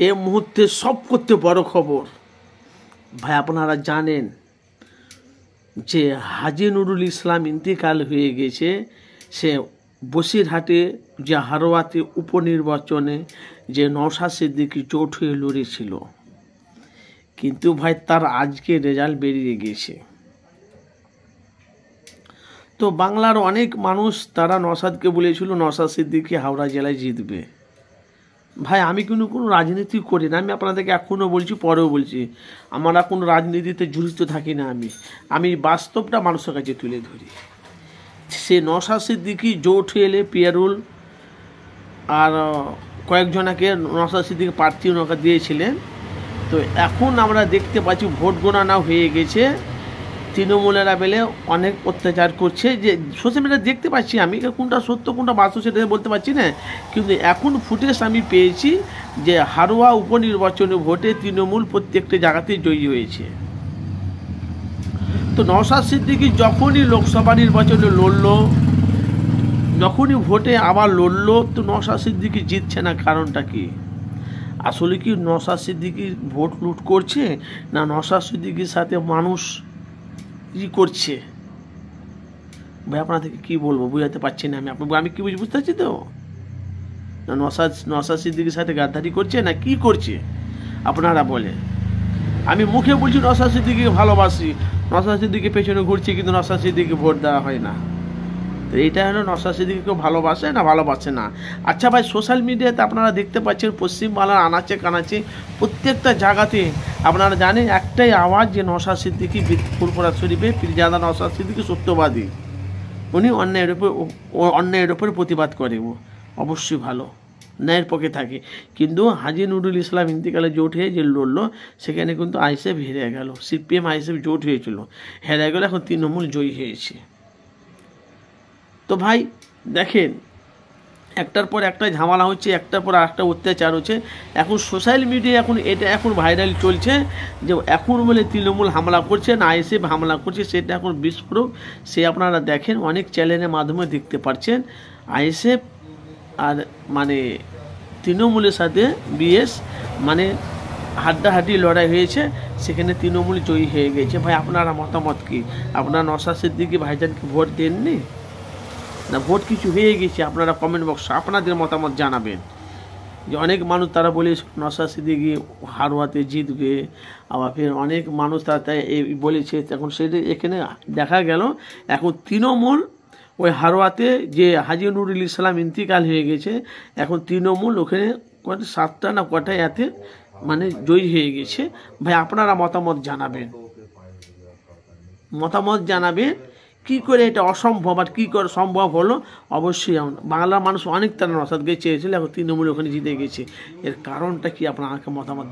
এই মুহূর্তে সব করতে বড় খবর ভাই, আপনারা জানেন যে হাজী নুরুল ইসলাম ইন্তেকাল হয়ে গেছে। সে বসিরহাটে যে হারোয়াতে উপনির্বাচনে যে নওশাদ সিদ্দিকী জোট হয়ে লড়েছিল, কিন্তু ভাই তার আজকে রেজাল্ট বেরিয়ে গেছে। তো বাংলার অনেক মানুষ তারা নওশাদকে বলেছিল নওশাদ সিদ্দিকী হাওড়া জেলায় জিতবে। ভাই আমি কিন্তু কোনো রাজনীতি করি না, আমি আপনাদেরকে এখনও বলছি, পরেও বলছি, আমরা কোনো রাজনীতিতে জড়িত থাকি না। আমি বাস্তবটা মানুষের কাছে তুলে ধরি। সে নওশাদ সিদ্দিকী জোট এলে পিয়ারুল আর কয়েকজনাকে নওশাদ সিদ্দিকী প্রার্থী ওনাকে দিয়েছিলেন। তো এখন আমরা দেখতে পাচ্ছি ভোট গণনা হয়ে গেছে, তৃণমূলেরা বেলে অনেক অত্যাচার করছে। যে সোশ্যাল মিডিয়া দেখতে পাচ্ছি, আমি কোনটা সত্য কোনটা বাস্তব সেটা বলতে পারছি না, কিন্তু এখন ফুটেজ আমি পেয়েছি যে হারোয়া উপনির্বাচনে ভোটে তৃণমূল প্রত্যেকটা জায়গাতেই জয়ী হয়েছে। তো নওশাদ সিদ্দিকী যখনই লোকসভা নির্বাচনে লড়লো, যখনই ভোটে আবার লড়লো, তো নওশাদ সিদ্দিকী জিতছে না। কারণটা কি? আসলে কি নওশাদ সিদ্দিকী ভোট লুট করছে, না নওশাদ সিদ্দিকীর সাথে মানুষ ই করছে? ভাই আপনাদেরকে কী বলবো, বুঝাতে পারছি না আমি কি বুঝতে পারছি তো? না নওশাদ সিদ্দিকীর সাথে গাদ্দারি করছে না কি করছে আপনারা বলে? আমি মুখে বলছি নওশাদ সিদ্দিকীকে ভালোবাসি, নওশাদ সিদ্দিকীর পেছনে ঘুরছি, কিন্তু নওশাদ সিদ্দিকীকে ভোট দেওয়া হয় না। তো এইটা হলো নওশাদ সিদ্দিকীকে ভালোবাসে না ভালোবাসে না। আচ্ছা ভাই, সোশ্যাল মিডিয়াতে আপনারা দেখতে পাচ্ছেন পশ্চিমবাংলার আনাচে কানাচে প্রত্যেকটা জায়গাতে আপনারা জানেন একটাই আওয়াজ যে নওশাদ সিদ্দিকী ফুরফুরা শরীফে পীরজাদা নওশাদ সিদ্দিকী সত্যবাদী, উনি অন্যায়ের উপর প্রতিবাদ করে, অবশ্যই ভালো, ন্যায়ের পক্ষে থাকে। কিন্তু হাজী নুরুল ইসলাম ইন্তেকালে জোট হয়ে যে লড়লো, সেখানে কিন্তু আইএসএফ হেরে গেল। সিপিএম আইএসএফ জোট হয়েছিল, হেরে গেল, এখন তৃণমূল জয়ী হয়েছে। তো ভাই দেখেন, একটার পর একটা ঝামেলা হচ্ছে, একটার পর একটা অত্যাচার হচ্ছে। এখন সোশ্যাল মিডিয়া এখন ভাইরাল চলছে যে এখন বলে তৃণমূল হামলা করছে না আইএসএফ হামলা করছে, সেটা এখন বিস্ফোরক। সে আপনারা দেখেন অনেক চ্যানেলের মাধ্যমে দেখতে পাচ্ছেন আইএসএফ আর মানে তৃণমূলের সাথে বিএস মানে হাড্ডাহাড্ডি লড়াই হয়েছে, সেখানে তৃণমূল জয়ী হয়ে গেছে। ভাই আপনারা মতামত কি? আপনারা নওশাদ সিদ্দিকী ভাইজানকে ভোট দেননি না ভোট কিছু হয়ে গেছে? আপনারা কমেন্ট বক্সে আপনাদের মতামত জানাবেন। যে অনেক মানুষ তারা বলে নওশাদ সিদ্দিকী হারোয়াতে জিতবে, আবার ফের অনেক মানুষ তারা বলেছে। এখন সেটা এখানে দেখা গেল এখন তৃণমূল ওই হারোয়াতে যে হাজী নুরুল ইসলাম ইন্তেকাল হয়ে গেছে, এখন তৃণমূল ওখানে কটা 7টা না কটা এতে মানে জয়ী হয়ে গেছে। ভাই আপনারা মতামত জানাবেন কি করে এটা অসম্ভব আর কি করে সম্ভব হলো? অবশ্যই বাংলার মানুষ অনেক তারা নওশাদকে চেয়েছিল, এখন তৃণমূল ওখানে জিতে গেছে। এর কারণটা কি আপনার আমাকে মতামত